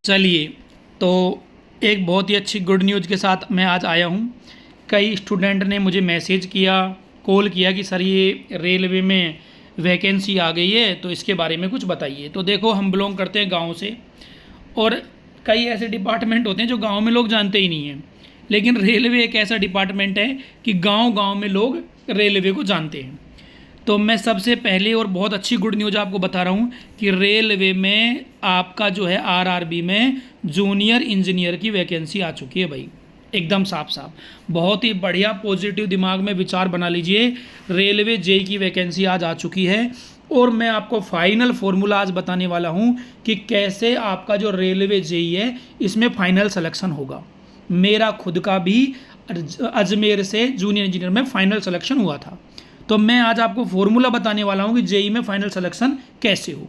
चलिए, तो एक बहुत ही अच्छी गुड न्यूज़ के साथ मैं आज आया हूँ। कई स्टूडेंट ने मुझे मैसेज किया, कॉल किया कि सर ये रेलवे में वैकेंसी आ गई है, तो इसके बारे में कुछ बताइए। तो देखो, हम बिलोंग करते हैं गांव से, और कई ऐसे डिपार्टमेंट होते हैं जो गांव में लोग जानते ही नहीं हैं। लेकिन रेलवे एक ऐसा डिपार्टमेंट है कि गांव-गांव में लोग रेलवे को जानते हैं। तो मैं सबसे पहले और बहुत अच्छी गुड न्यूज़ आपको बता रहा हूँ कि रेलवे में आपका जो है आरआरबी में जूनियर इंजीनियर की वैकेंसी आ चुकी है भाई। एकदम साफ साफ, बहुत ही बढ़िया पॉजिटिव दिमाग में विचार बना लीजिए। रेलवे जेई की वैकेंसी आज आ चुकी है, और मैं आपको फाइनल फॉर्मूला आज बताने वाला हूँ कि कैसे आपका जो रेलवे जेई है इसमें फाइनल सिलेक्शन होगा। मेरा खुद का भी अजमेर से जूनियर इंजीनियर में फाइनल सिलेक्शन हुआ था। तो मैं आज आपको फॉर्मूला बताने वाला हूँ कि जेई में फाइनल सिलेक्शन कैसे हो।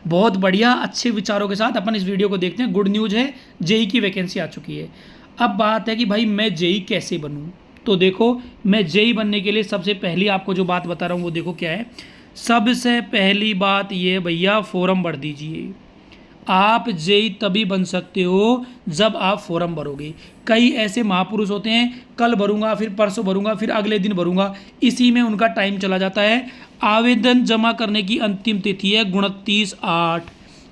बहुत बढ़िया अच्छे विचारों के साथ अपन इस वीडियो को देखते हैं। गुड न्यूज़ है, जेई की वैकेंसी आ चुकी है। अब बात है कि भाई मैं जेई कैसे बनूँ। तो देखो, मैं जेई बनने के लिए सबसे पहली आपको जो बात बता रहा हूँ वो देखो क्या है। सबसे पहली बात ये भैया, फॉर्म भर दीजिए। आप जेई तभी बन सकते हो जब आप फॉर्म भरोगे। कई ऐसे महापुरुष होते हैं, कल भरूंगा, फिर परसों भरूंगा, फिर अगले दिन भरूंगा, इसी में उनका टाइम चला जाता है। आवेदन जमा करने की अंतिम तिथि है 29/8,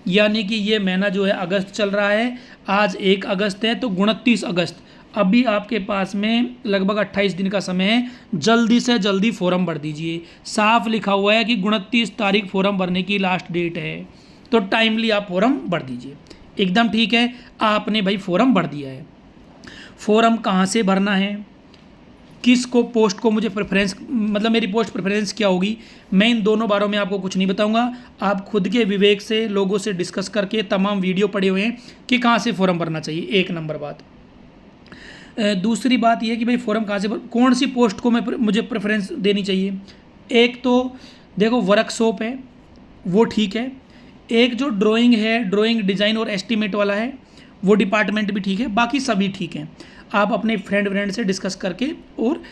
यानी कि ये महीना जो है अगस्त चल रहा है। आज 1 अगस्त है, तो 29 अगस्त अभी आपके पास में लगभग 28 दिन का समय है। जल्दी से जल्दी फॉर्म भर दीजिए। साफ लिखा हुआ है कि 29 तारीख फॉर्म भरने की लास्ट डेट है, तो टाइमली आप फॉर्म भर दीजिए। एकदम ठीक है, आपने भाई फॉर्म भर दिया है। फॉर्म कहाँ से भरना है, किसको पोस्ट को मुझे प्रेफरेंस, मतलब मेरी पोस्ट प्रेफरेंस क्या होगी, मैं इन दोनों बारों में आपको कुछ नहीं बताऊंगा। आप खुद के विवेक से लोगों से डिस्कस करके तमाम वीडियो पढ़े हुए हैं कि कहाँ से फॉर्म भरना चाहिए। एक नंबर बात। दूसरी बात यह कि भाई फॉर्म कहाँ से कौन सी पोस्ट को मुझे प्रेफरेंस देनी चाहिए। एक तो देखो, वर्कशॉप है वो ठीक है। एक जो ड्राइंग है, ड्राइंग डिज़ाइन और एस्टीमेट वाला है, वो डिपार्टमेंट भी ठीक है। बाकी सभी ठीक हैं। आप अपने फ्रेंड से डिस्कस करके और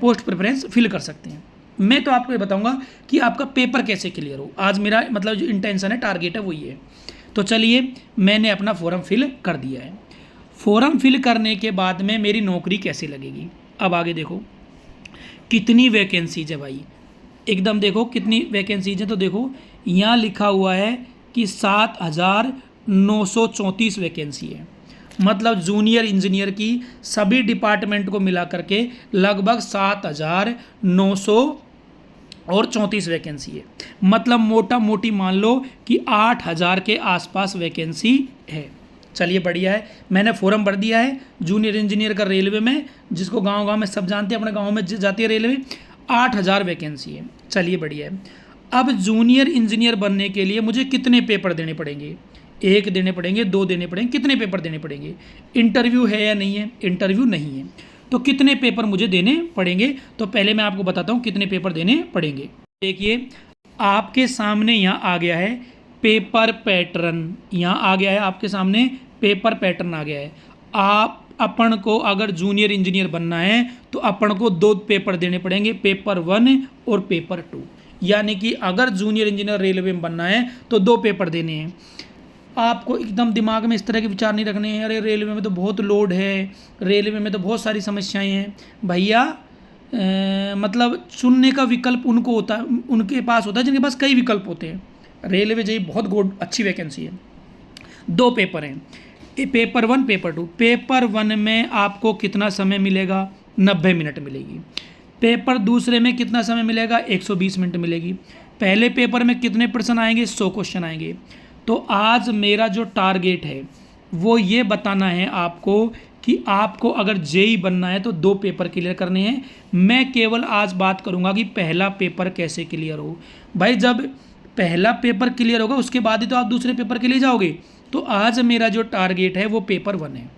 पोस्ट प्रेफरेंस फिल कर सकते हैं। मैं तो आपको ये बताऊंगा कि आपका पेपर कैसे क्लियर हो। आज मेरा मतलब जो इंटेंशन है, टारगेट है, वो ये है। तो चलिए, मैंने अपना फॉर्म फिल कर दिया है। फॉर्म फिल करने के बाद में मेरी नौकरी कैसे लगेगी, अब आगे देखो कितनी वैकेंसीज है भाई। एकदम देखो कितनी वैकेंसीज हैं। तो देखो, यहाँ लिखा हुआ है कि 7,934 वैकेंसी है। मतलब जूनियर इंजीनियर की सभी डिपार्टमेंट को मिला करके लगभग 7,934 वैकेंसी है। मतलब मोटा मोटी मान लो कि 8,000 के आसपास वैकेंसी है। चलिए, बढ़िया है। मैंने फॉर्म भर दिया है जूनियर इंजीनियर का रेलवे में, जिसको गांव गांव में सब जानते हैं, अपने गांव में जाती है रेलवे। 8,000 वैकेंसी है। चलिए, बढ़िया है। अब जूनियर इंजीनियर बनने के लिए मुझे कितने पेपर देने पड़ेंगे, 1 देने पड़ेंगे, 2 देने पड़ेंगे, कितने पेपर देने पड़ेंगे। इंटरव्यू है या नहीं है, इंटरव्यू नहीं है, तो कितने पेपर मुझे देने पड़ेंगे। तो पहले मैं आपको बताता हूँ कितने पेपर देने पड़ेंगे। देखिए, आपके सामने यहाँ आ गया है पेपर पैटर्न। यहाँ आ गया है आपके सामने पेपर पैटर्न आ गया है। आप अपन को अगर जूनियर इंजीनियर बनना है तो अपन को 2 पेपर देने पड़ेंगे, पेपर 1 और पेपर 2। यानी कि अगर जूनियर इंजीनियर रेलवे में बनना है तो 2 पेपर देने हैं। आपको एकदम दिमाग में इस तरह के विचार नहीं रखने हैं, अरे रेलवे में तो बहुत लोड है, रेलवे में तो बहुत सारी समस्याएं हैं। भैया, मतलब चुनने का विकल्प उनको होता है, उनके पास होता है जिनके पास कई विकल्प होते हैं। रेलवे जी बहुत गुड अच्छी वैकेंसी है। 2 पेपर हैं, पेपर 1 पेपर 2। पेपर 1 में आपको कितना समय मिलेगा, 90 मिनट मिलेगी। पेपर दूसरे में कितना समय मिलेगा, 120 मिनट मिलेगी। पहले पेपर में कितने प्रश्न आएंगे, 100 क्वेश्चन आएंगे। तो आज मेरा जो टारगेट है वो ये बताना है आपको कि आपको अगर जेई बनना है तो 2 पेपर क्लियर करने हैं। मैं केवल आज बात करूंगा कि पहला पेपर कैसे क्लियर हो। भाई, जब पहला पेपर क्लियर होगा उसके बाद ही तो आप दूसरे पेपर के लिए जाओगे। तो आज मेरा जो टारगेट है वो पेपर 1 है।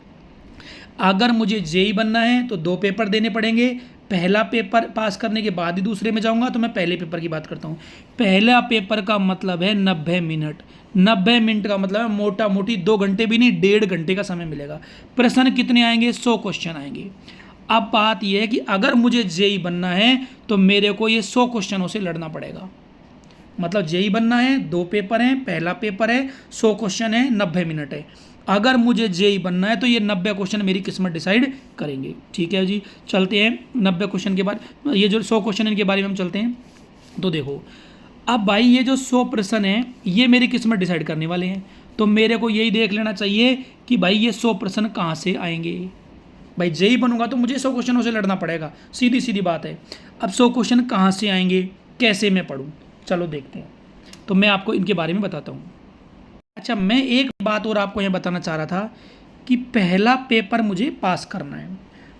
अगर मुझे जेई बनना है तो 2 पेपर देने पड़ेंगे। पहला पेपर पास करने के बाद ही दूसरे में जाऊंगा। तो मैं पहले पेपर की बात करता हूँ। पहला पेपर का मतलब है 90 मिनट। 90 मिनट का मतलब है मोटा मोटी 2 घंटे भी नहीं, 1.5 घंटे का समय मिलेगा। प्रश्न कितने आएंगे, 100 क्वेश्चन आएंगे। अब बात यह है कि अगर मुझे जेई बनना है तो मेरे को ये 100 क्वेश्चनों से लड़ना पड़ेगा। मतलब जेई बनना है, 2 पेपर हैं, पहला पेपर है, 100 क्वेश्चन है, 90 मिनट है। अगर मुझे जेई बनना है तो ये 90 क्वेश्चन मेरी किस्मत डिसाइड करेंगे। ठीक है जी, चलते हैं 90 क्वेश्चन के बाद, ये जो 100 क्वेश्चन इनके बारे में हम चलते हैं। तो देखो अब भाई ये जो 100 प्रश्न है ये मेरी किस्मत डिसाइड करने वाले हैं, तो मेरे को यही देख लेना चाहिए कि भाई ये 100 प्रश्न कहाँ से आएंगे। भाई जेई बनूंगा तो मुझे 100 क्वेश्चनों से लड़ना पड़ेगा, सीधी सीधी बात है। अब 100 क्वेश्चन कहाँ से आएंगे, कैसे मैं पढ़ूँ, चलो देखते हैं। तो मैं आपको इनके बारे में बताता हूँ। अच्छा, मैं एक बात और आपको यहाँ बताना चाह रहा था कि पहला पेपर मुझे पास करना है,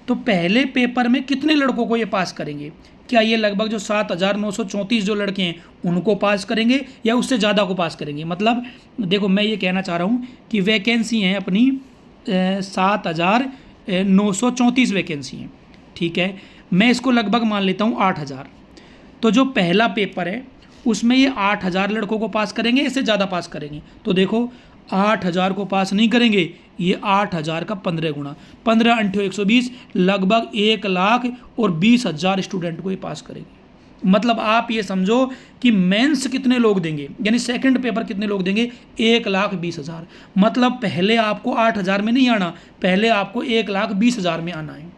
तो पहले पेपर में कितने लड़कों को ये पास करेंगे? क्या ये लगभग जो 7,934 जो लड़के हैं उनको पास करेंगे या उससे ज़्यादा को पास करेंगे? मतलब देखो मैं ये कहना चाह रहा हूँ कि वैकेंसी हैं अपनी 7,934 वैकेंसी हैं। ठीक है, मैं इसको लगभग मान लेता हूँ 8,000। तो जो पहला पेपर है उसमें ये 8,000 लड़कों को पास करेंगे, इससे ज़्यादा पास करेंगे? तो देखो 8,000 को पास नहीं करेंगे, ये 8,000 का 15 गुना, 15 × 120, लगभग 1,20,000 स्टूडेंट को ये पास करेंगे। मतलब आप ये समझो कि मेंस कितने लोग देंगे, यानी सेकंड पेपर कितने लोग देंगे, 1,20,000। मतलब पहले आपको 8,000 में नहीं आना, पहले आपको 1,20,000 में आना है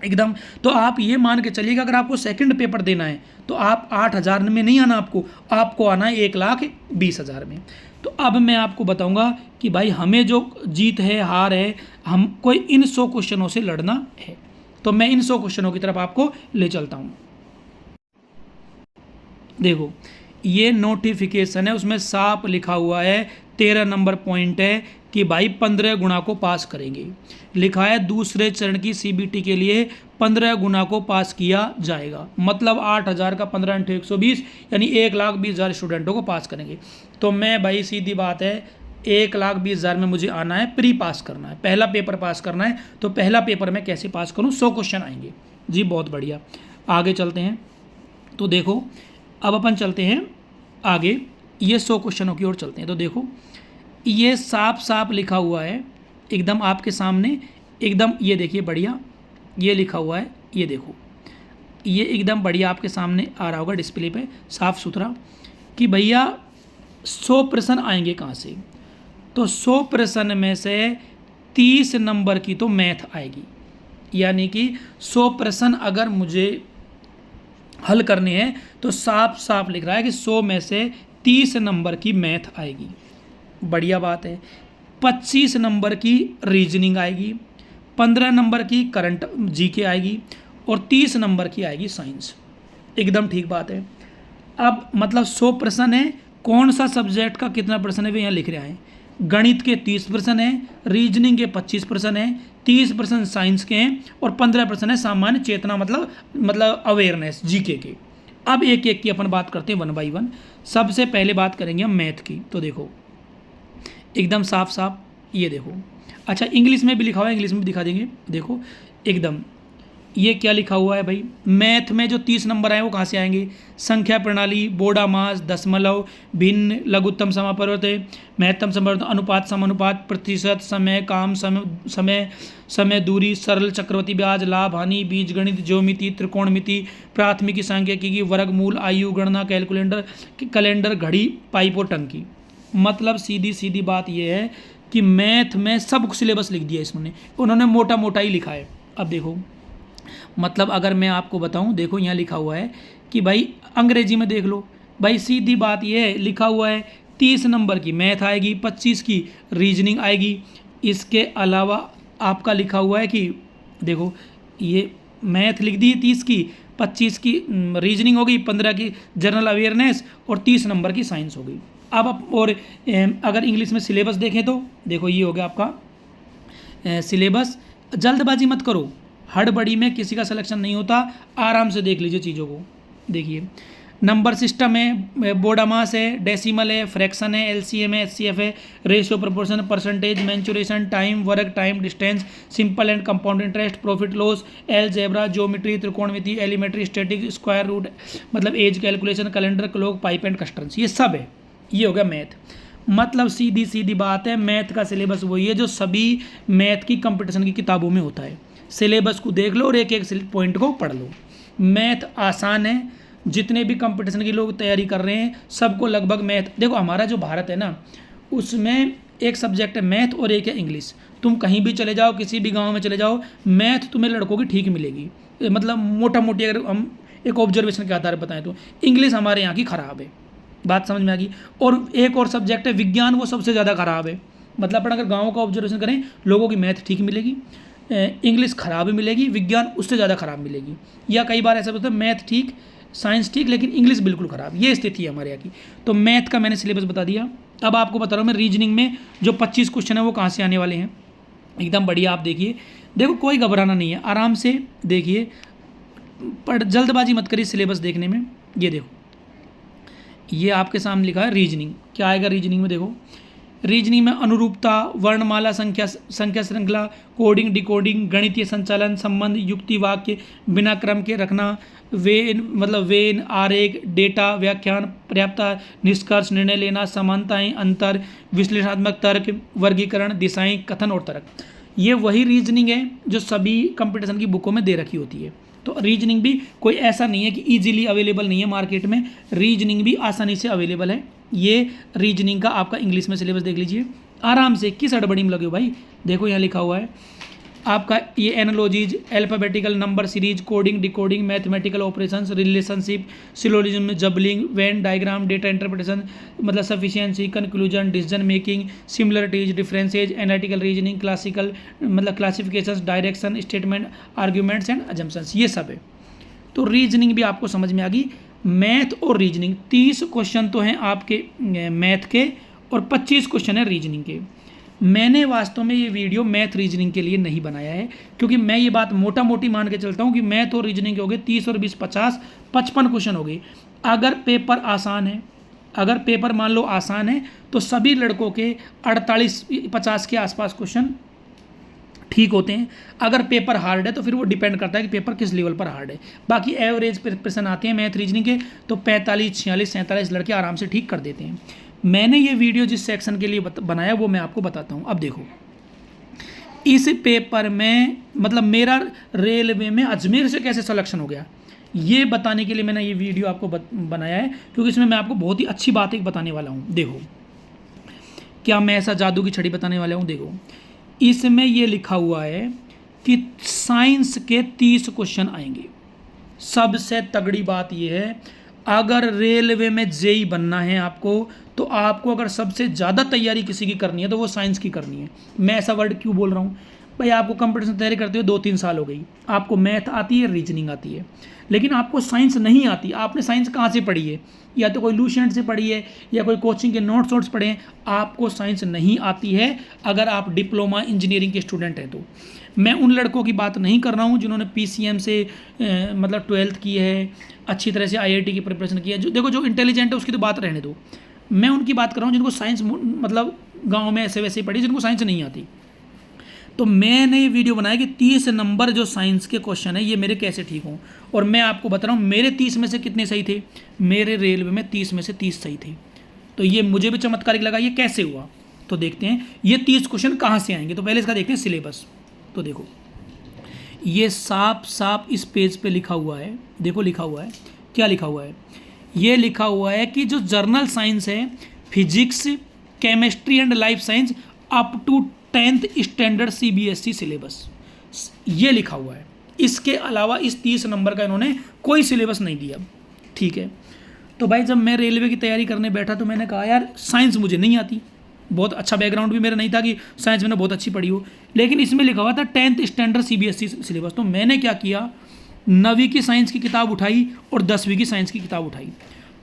एकदम। तो आप ये मान के चलिएगा अगर आपको सेकंड पेपर देना है तो आप 8,000 में नहीं आना, आपको आना है 1,20,000 में। तो अब मैं आपको बताऊंगा कि भाई हमें जो जीत है हार है, हमको इन 100 क्वेश्चनों से लड़ना है। तो मैं इन 100 क्वेश्चनों की तरफ आपको ले चलता हूं। देखो ये नोटिफिकेशन है, उसमें साफ लिखा हुआ है, 13 नंबर पॉइंट है कि भाई 15 गुना को पास करेंगे। लिखा है दूसरे चरण की सीबीटी के लिए 15 गुना को पास किया जाएगा। मतलब 8,000 का 15 × 120 यानी 1,20,000 स्टूडेंटों को पास करेंगे। तो मैं भाई सीधी बात है 1,20,000 में मुझे आना है, प्री पास करना है, पहला पेपर पास करना है। तो पहला पेपर मैं कैसे पास करूँ, 100 क्वेश्चन आएंगे जी, बहुत बढ़िया। आगे चलते हैं। तो देखो अब अपन चलते हैं आगे, ये 100 क्वेश्चनों की ओर चलते हैं। तो देखो ये साफ साफ लिखा हुआ है एकदम आपके सामने, एकदम ये देखिए बढ़िया, ये लिखा हुआ है, ये देखो ये एकदम बढ़िया आपके सामने आ रहा होगा डिस्प्ले पे साफ सुथरा कि भैया 100 प्रश्न आएंगे कहाँ से। तो 100 प्रश्न में से 30 नंबर की तो मैथ आएगी, यानी कि 100 प्रश्न अगर मुझे हल करने हैं तो साफ साफ लिख रहा है कि 100 में से 30 नंबर की मैथ आएगी, बढ़िया बात है। 25 नंबर की रीजनिंग आएगी, 15 नंबर की करंट जीके आएगी और 30 नंबर की आएगी साइंस, एकदम ठीक बात है। अब मतलब 100 प्रश्न है, कौन सा सब्जेक्ट का कितना प्रश्न है वे यहाँ लिख रहे हैं। गणित के 30 प्रश्न हैं, रीजनिंग के 25 प्रश्न हैं, 30 प्रश्न साइंस के हैं और 15 प्रश्न है सामान्य चेतना मतलब अवेयरनेस जीके के। अब एक एक की अपन बात करते हैं 1 बाई 1। सबसे पहले बात करेंगे हम मैथ की। तो देखो एकदम साफ साफ ये देखो, अच्छा इंग्लिश में भी लिखा हुआ है, इंग्लिश में भी दिखा देंगे। देखो एकदम ये क्या लिखा हुआ है भाई, मैथ में जो 30 नंबर आए वो कहाँ से आएंगे, संख्या प्रणाली, बोडामास, दशमलव, भिन्न, लघुत्तम समापवर्त, महत्तम समापवर्त, अनुपात, समानुपात, प्रतिशत, समय, काम, समय दूरी, सरल चक्रवर्ती ब्याज, लाभ हानि, बीजगणित, ज्योमिति, त्रिकोणमिति, प्राथमिकी, सांख्यिकी, वर्गमूल, आयु गणना, कैलेंडर, घड़ी, पाइप और टंकी। मतलब सीधी सीधी बात यह है कि मैथ में सब सिलेबस लिख दिया इसमें, उन्होंने मोटा मोटा ही लिखा है। अब देखो मतलब अगर मैं आपको बताऊं, देखो यहाँ लिखा हुआ है कि भाई अंग्रेजी में देख लो भाई, सीधी बात यह है लिखा हुआ है 30 नंबर की मैथ आएगी, 25 की रीजनिंग आएगी। इसके अलावा आपका लिखा हुआ है कि देखो ये मैथ लिख दी 30 की, 25 की रीजनिंग हो गई, 15 की जनरल अवेयरनेस और 30 नंबर की साइंस हो गई। अब और अगर इंग्लिश में सिलेबस देखें तो देखो ये हो गया आपका सिलेबस। जल्दबाजी मत करो, हड़बड़ी में किसी का सिलेक्शन नहीं होता, आराम से देख लीजिए चीज़ों को। देखिए नंबर सिस्टम है, बोडामास है, डेसिमल है, फ्रैक्शन है, एलसीएम है, एचसीएफ है, ratio, proportion, percentage, mensuration, time, work, time, distance, simple and compound interest, profit loss, algebra, geometry, त्रिकोणमिति, एलिमेंट्री, स्टैटिक, स्क्वायर रूट, मतलब age calculation, calendar, clock, pipe and cisterns, ये सब है। ये हो गया मैथ। मतलब सीधी सीधी बात है, मैथ का सिलेबस वही है जो सभी मैथ की कंपटीशन की किताबों में होता है। सिलेबस को देख लो और एक एक पॉइंट को पढ़ लो। मैथ आसान है, जितने भी कंपटीशन के लोग तैयारी कर रहे हैं सबको लगभग मैथ, देखो हमारा जो भारत है ना उसमें एक सब्जेक्ट है मैथ और एक है इंग्लिश। तुम कहीं भी चले जाओ, किसी भी गांव में चले जाओ, मैथ तुम्हें लड़कों की ठीक मिलेगी। मतलब मोटा मोटी अगर हम एक ऑब्जर्वेशन के आधार पर बताएं तो इंग्लिश हमारे यहाँ की ख़राब है, बात समझ में आ गई। और एक और सब्जेक्ट है विज्ञान, वो सबसे ज़्यादा ख़राब है। मतलब अपन अगर गाँव का ऑब्जर्वेशन करें, लोगों की मैथ ठीक मिलेगी, इंग्लिश ख़राब मिलेगी, विज्ञान उससे ज़्यादा ख़राब मिलेगी। या कई बार ऐसा होता है मैथ ठीक, साइंस ठीक, लेकिन इंग्लिश बिल्कुल ख़राब। ये स्थिति है हमारे यहाँ की। तो मैथ का मैंने सिलेबस बता दिया। अब आपको बता रहा हूँ मैं रीजनिंग में जो 25 क्वेश्चन है वो कहाँ से आने वाले हैं, एकदम बढ़िया। आप देखिए, देखो कोई घबराना नहीं है, आराम से देखिए, पर जल्दबाजी मत करिए सिलेबस देखने में। ये देखो, ये आपके सामने लिखा है रीजनिंग। क्या आएगा रीजनिंग में? देखो रीजनिंग में अनुरूपता, वर्णमाला, संख्या श्रृंखला, कोडिंग डिकोडिंग, गणितीय संचालन, संबंध, युक्ति, वाक्य बिना क्रम के रखना, वेन आरेख, डेटा, व्याख्यान, पर्याप्तता, निष्कर्ष, निर्णय लेना, समानताएं, अंतर, विश्लेषणात्मक तर्क, वर्गीकरण, दिशाएं, कथन और तर्क। ये वही रीजनिंग है जो सभी कंपटीशन की बुकों में दे रखी होती है। तो रीजनिंग भी कोई ऐसा नहीं है कि इजीली अवेलेबल नहीं है मार्केट में, रीजनिंग भी आसानी से अवेलेबल है। ये रीजनिंग का आपका इंग्लिश में सिलेबस देख लीजिए आराम से, किस अड़बड़ी में लगे हो भाई। देखो यहाँ लिखा हुआ है आपका ये analogies, alphabetical number series, coding decoding, mathematical operations, relationship, syllogism, jumbling, Venn diagram, data interpretation, मतलब sufficiency, conclusion, decision making, similarities, differences, analytical reasoning, classical मतलब classification, direction, statement, arguments and assumptions, ये सब है। तो रीजनिंग भी आपको समझ में आ गई। मैथ और रीजनिंग 30 क्वेश्चन तो हैं आपके मैथ के और 25 क्वेश्चन है रीजनिंग के। मैंने वास्तव में ये वीडियो मैथ रीजनिंग के लिए नहीं बनाया है, क्योंकि मैं ये बात मोटा मोटी मान के चलता हूँ कि मैथ और रीजनिंग के हो गए 30 और 20 50 55 क्वेश्चन हो गए। अगर पेपर आसान है, अगर पेपर मान लो आसान है तो सभी लड़कों के 48-50 के आसपास क्वेश्चन ठीक होते हैं। अगर पेपर हार्ड है तो फिर वो डिपेंड करता है कि पेपर किस लेवल पर हार्ड है। बाकी एवरेज प्रश्न आते हैं मैथ रीजनिंग के तो 45, 46, 47 लड़के आराम से ठीक कर देते हैं। मैंने ये वीडियो जिस सेक्शन के लिए बनाया वो मैं आपको बताता हूँ। अब देखो, इस पेपर में मतलब मेरा रेलवे में अजमेर से कैसे सिलेक्शन हो गया ये बताने के लिए मैंने ये वीडियो आपको बनाया है, क्योंकि इसमें मैं आपको बहुत ही अच्छी बात एक बताने वाला हूँ। देखो क्या मैं ऐसा जादू की छड़ी बताने वाला हूँ। देखो इसमें ये लिखा हुआ है कि साइंस के 30 क्वेश्चन आएंगे। सबसे तगड़ी बात ये है, अगर रेलवे में जेई बनना है आपको, तो आपको अगर सबसे ज़्यादा तैयारी किसी की करनी है तो वो साइंस की करनी है। मैं ऐसा वर्ड क्यों बोल रहा हूँ भाई, आपको कंपटीशन तैयारी करते हुए 2-3 साल हो गई, आपको मैथ आती है, रीजनिंग आती है, लेकिन आपको साइंस नहीं आती। आपने साइंस कहाँ से पढ़ी है? या तो कोई लूसेंट से पढ़ी है या कोई कोचिंग के नोट्स पढ़े हैं। आपको साइंस नहीं आती है अगर आप डिप्लोमा इंजीनियरिंग के स्टूडेंट हैं तो। मैं उन लड़कों की बात नहीं कर रहा हूँ जिन्होंने पीसीएम से मतलब 12th की है, अच्छी तरह से आईआईटी की प्रिपरेशन की है। जो देखो जो इंटेलिजेंट है उसकी तो बात रहने दो, मैं उनकी बात कर रहा हूँ जिनको साइंस मतलब गाँव में ऐसे वैसे पढ़ी, जिनको साइंस नहीं आती। तो मैंने ये वीडियो बनाया कि 30 नंबर जो साइंस के क्वेश्चन है ये मेरे कैसे ठीक हों, और मैं आपको बता रहा हूँ मेरे 30 में से कितने सही थे। मेरे रेलवे में 30 में से 30 सही थे। तो ये मुझे भी चमत्कारिक लगा। ये कैसे हुआ तो देखते हैं ये 30 क्वेश्चन कहाँ से आएंगे। तो पहले इसका देखते हैं सिलेबस। तो देखो ये साफ साफ इस पेज पे लिखा हुआ है। देखो लिखा हुआ है, क्या लिखा हुआ है? ये लिखा हुआ है कि जो जर्नल साइंस है, physics, chemistry and life science up to 10th standard CBSE syllabus, ये लिखा हुआ है। इसके अलावा इस 30 नंबर का इन्होंने कोई सिलेबस नहीं दिया। ठीक है, तो भाई जब मैं रेलवे की तैयारी करने बैठा तो मैंने कहा यार साइंस मुझे नहीं आती, बहुत अच्छा बैकग्राउंड भी मेरा नहीं था कि साइंस मैंने बहुत अच्छी पढ़ी हो, लेकिन इसमें लिखा हुआ था 10th स्टैंडर्ड सीबीएसई सिलेबस। तो मैंने क्या किया, 9वीं की साइंस की किताब उठाई और 10वीं की साइंस की किताब उठाई।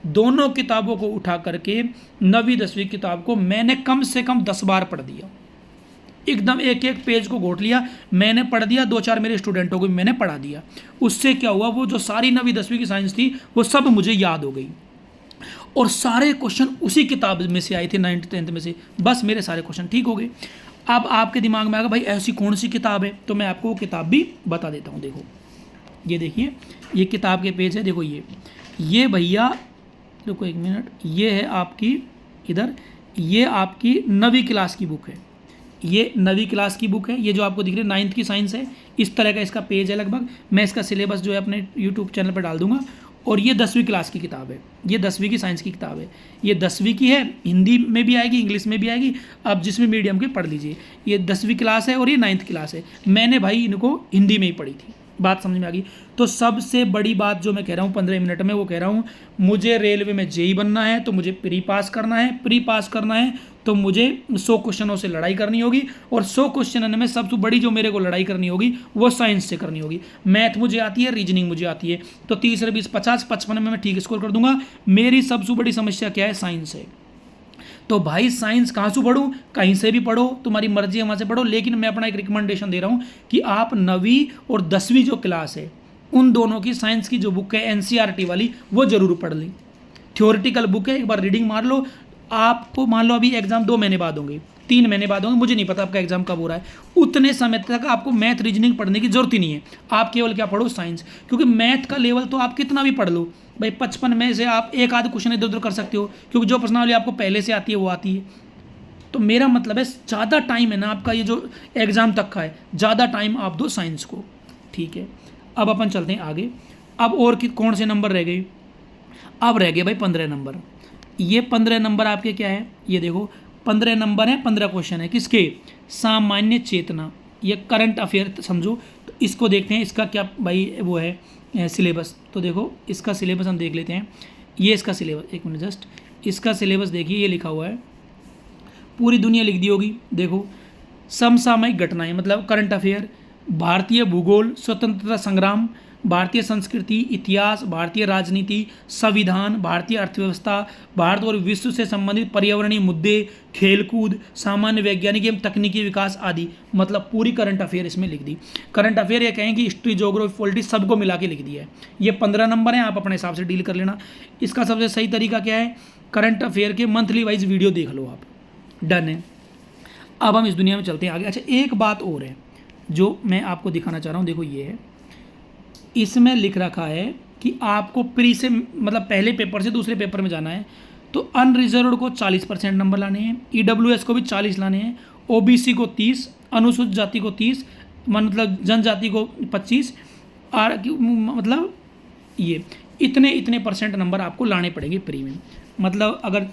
दोनों किताबों को उठा करके 9वीं 10वीं किताब को मैंने कम से कम 10 बार पढ़ दिया। एकदम एक एक पेज को घोट लिया, मैंने पढ़ दिया। 2-4 मेरे स्टूडेंटों को भी मैंने पढ़ा दिया। उससे क्या हुआ, वो जो सारी 9वीं 10वीं की साइंस थी वो सब मुझे याद हो गई, और सारे क्वेश्चन उसी किताब में से आए थे 9th 10th में से। बस मेरे सारे क्वेश्चन ठीक हो गए। अब आपके दिमाग में आएगा भाई ऐसी कौन सी किताब है, तो मैं आपको वो किताब भी बता देता हूँ। देखो ये देखिए, ये किताब के पेज है। देखो ये भैया, देखो 1 मिनट, ये है आपकी इधर, ये आपकी 9वीं क्लास की बुक है। ये 9वीं क्लास की बुक है। ये जो आपको दिख रही है 9th की साइंस है। इस तरह का इसका पेज है लगभग। मैं इसका सिलेबस जो है अपने यूट्यूब चैनल पर डाल दूंगा, और ये 10वीं क्लास की किताब है, ये 10वीं की साइंस की किताब है, ये 10वीं की है, हिंदी में भी आएगी, इंग्लिश में भी आएगी, आप जिसमें मीडियम की पढ़ लीजिए। ये 10वीं क्लास है और ये 9th क्लास है। मैंने भाई इनको हिंदी में ही पढ़ी थी, बात समझ में आ गई। तो सबसे बड़ी बात जो मैं कह रहा हूँ 15 मिनट में, वो कह रहा हूँ मुझे रेलवे में जेई बनना है तो मुझे प्री पास करना है, प्री पास करना है तो मुझे 100 क्वेश्चनों से लड़ाई करनी होगी, और 100 क्वेश्चन में सबसे बड़ी जो मेरे को लड़ाई करनी होगी वो साइंस से करनी होगी। मैथ मुझे आती है, रीजनिंग मुझे आती है, तो 30 20 50 55 में मैं ठीक स्कोर कर दूंगा। मेरी सबसे बड़ी समस्या क्या है? साइंस है। तो भाई साइंस कहाँ से पढ़ूँ? कहीं से भी पढ़ो, तुम्हारी मर्जी है वहाँ से पढ़ो, लेकिन मैं अपना एक रिकमेंडेशन दे रहा हूँ कि आप 9वीं और 10वीं जो क्लास है उन दोनों की साइंस की जो बुक है एनसीईआरटी वाली वो जरूर पढ़ ली। थ्योरेटिकल बुक है, एक बार रीडिंग मार लो। आपको मान लो अभी एग्जाम 2 महीने बाद होंगे, 3 महीने बाद होंगे, मुझे नहीं पता आपका एग्जाम कब हो रहा है, उतने समय तक आपको मैथ रीजनिंग पढ़ने की जरूरत ही नहीं है। आप केवल क्या पढ़ो? साइंस। क्योंकि मैथ का लेवल तो आप कितना भी पढ़ लो भाई, 55 में से आप एक आध क्वेश्चन इधर उधर कर सकते हो, क्योंकि जो प्रश्नावली आपको पहले से आती है वो आती है। तो मेरा मतलब है ज़्यादा टाइम है ना आपका, ये जो एग्ज़ाम तक का है, ज़्यादा टाइम आप दो साइंस को। ठीक है, अब अपन चलते हैं आगे। अब और कौन से नंबर रह गए? अब रह गए भाई 15 नंबर। ये 15 नंबर आपके क्या है? ये देखो 15 नंबर है, 15 क्वेश्चन है किसके? सामान्य चेतना, ये करंट अफेयर समझो। तो इसको देखते हैं, इसका क्या भाई वो है सिलेबस। तो देखो इसका सिलेबस हम देख लेते हैं। ये इसका सिलेबस, एक मिनट जस्ट, इसका सिलेबस देखिए, ये लिखा हुआ है, पूरी दुनिया लिख दी होगी। देखो समसामयिक घटनाएं मतलब करंट अफेयर, भारतीय भूगोल, स्वतंत्रता संग्राम, भारतीय संस्कृति, इतिहास, भारतीय राजनीति, संविधान, भारतीय अर्थव्यवस्था, भारत और विश्व से संबंधित पर्यावरणीय मुद्दे, खेलकूद, सामान्य वैज्ञानिक एवं तकनीकी विकास आदि, मतलब पूरी करंट अफेयर इसमें लिख दी। करंट अफेयर ये कहें कि हिस्ट्री, ज्योग्राफी, पॉलिटिक्स सबको मिला के लिख दिया है। ये 15 नंबर हैं, आप अपने हिसाब से डील कर लेना। इसका सबसे सही तरीका क्या है? करंट अफेयर के मंथली वाइज वीडियो देख लो आप। डन है। अब हम इस दुनिया में चलते हैं आगे। अच्छा, एक बात और है जो मैं आपको दिखाना चाह रहा हूँ। देखो ये है, इसमें लिख रखा है कि आपको प्री से मतलब पहले पेपर से दूसरे पेपर में जाना है, तो अनरिजर्व्ड को 40% नंबर लाने हैं, ईडब्ल्यूएस को भी 40 लाने हैं, ओबीसी को 30, अनुसूचित जाति को 30, मतलब जनजाति को 25, आर मतलब ये इतने परसेंट नंबर आपको लाने पड़ेंगे प्री में। मतलब अगर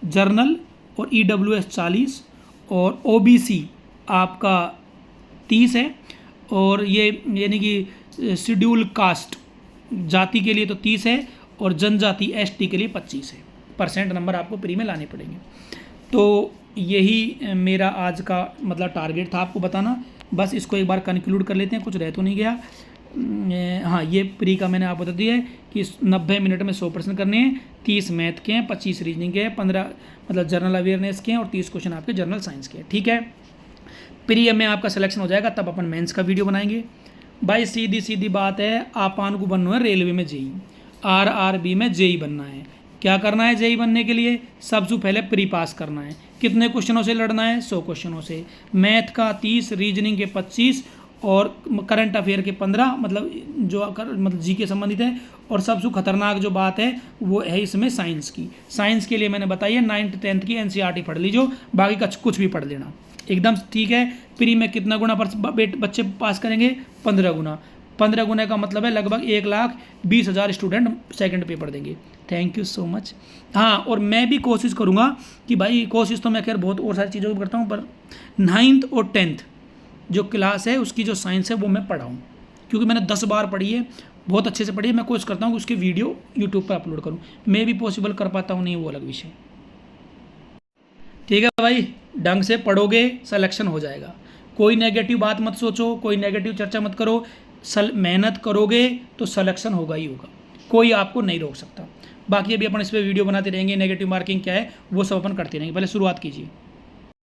जर्नल और ईडब्ल्यूएस 40 और ओबीसी आपका 30 है, और ये यानी कि शेड्यूल कास्ट जाति के लिए तो 30 है, और जनजाति एसटी के लिए 25 है परसेंट नंबर आपको प्री में लाने पड़ेंगे। तो यही मेरा आज का मतलब टारगेट था आपको बताना। बस इसको एक बार कंक्लूड कर लेते हैं, कुछ रह तो नहीं गया। हाँ, ये प्री का मैंने आपको बता दिया है कि 90 मिनट में 100 प्रश्न करने हैं, 30 मैथ के हैं, 25 रीजनिंग के हैं, 15 मतलब जनरल अवेयरनेस के हैं, और 30 क्वेश्चन आपके जनरल साइंस के हैं। ठीक है, प्री में आपका सिलेक्शन हो जाएगा, तब अपन मेंस का वीडियो बनाएंगे। भाई सीधी सीधी बात है, आपान को बनना है रेलवे में जेई, आरआरबी में जेई बनना है। क्या करना है जेई बनने के लिए? सबसे पहले प्री पास करना है। कितने क्वेश्चनों से लड़ना है? 100 क्वेश्चनों से। मैथ का 30, रीजनिंग के 25 और करंट अफेयर के 15, मतलब जो मतलब जी के संबंधित है। और सबसे खतरनाक जो बात है वो है इसमें साइंस की। साइंस के लिए मैंने बताई है 9th 10th की एनसीईआरटी पढ़ लीजिए, बाकी का कुछ भी पढ़ लेना एकदम ठीक है। प्री में कितना गुना बच्चे पास करेंगे? 15 गुना। 15 गुना का मतलब है लगभग 1,20,000 स्टूडेंट सेकंड पेपर देंगे। Thank you so much. हाँ, और मैं भी कोशिश करूँगा कि भाई, कोशिश तो मैं खैर बहुत और सारी चीज़ों को करता हूँ, पर 9th और 10th जो क्लास है उसकी जो साइंस है वो मैं पढ़ाऊँ, क्योंकि मैंने 10 बार पढ़ी है, बहुत अच्छे से पढ़ी है। मैं कोशिश करता हूँ कि उसके वीडियो यूट्यूब पर अपलोड करूँ। मैं भी पॉसिबल कर पाता हूँ नहीं, वो अलग विषय। ठीक है भाई, ढंग से पढ़ोगे सिलेक्शन हो जाएगा। कोई नेगेटिव बात मत सोचो, कोई नेगेटिव चर्चा मत करो। मेहनत करोगे तो सिलेक्शन होगा ही होगा, कोई आपको नहीं रोक सकता। बाकी अभी अपन इस पर वीडियो बनाते रहेंगे, नेगेटिव मार्किंग क्या है वो सब अपन करते रहेंगे। पहले शुरुआत कीजिए।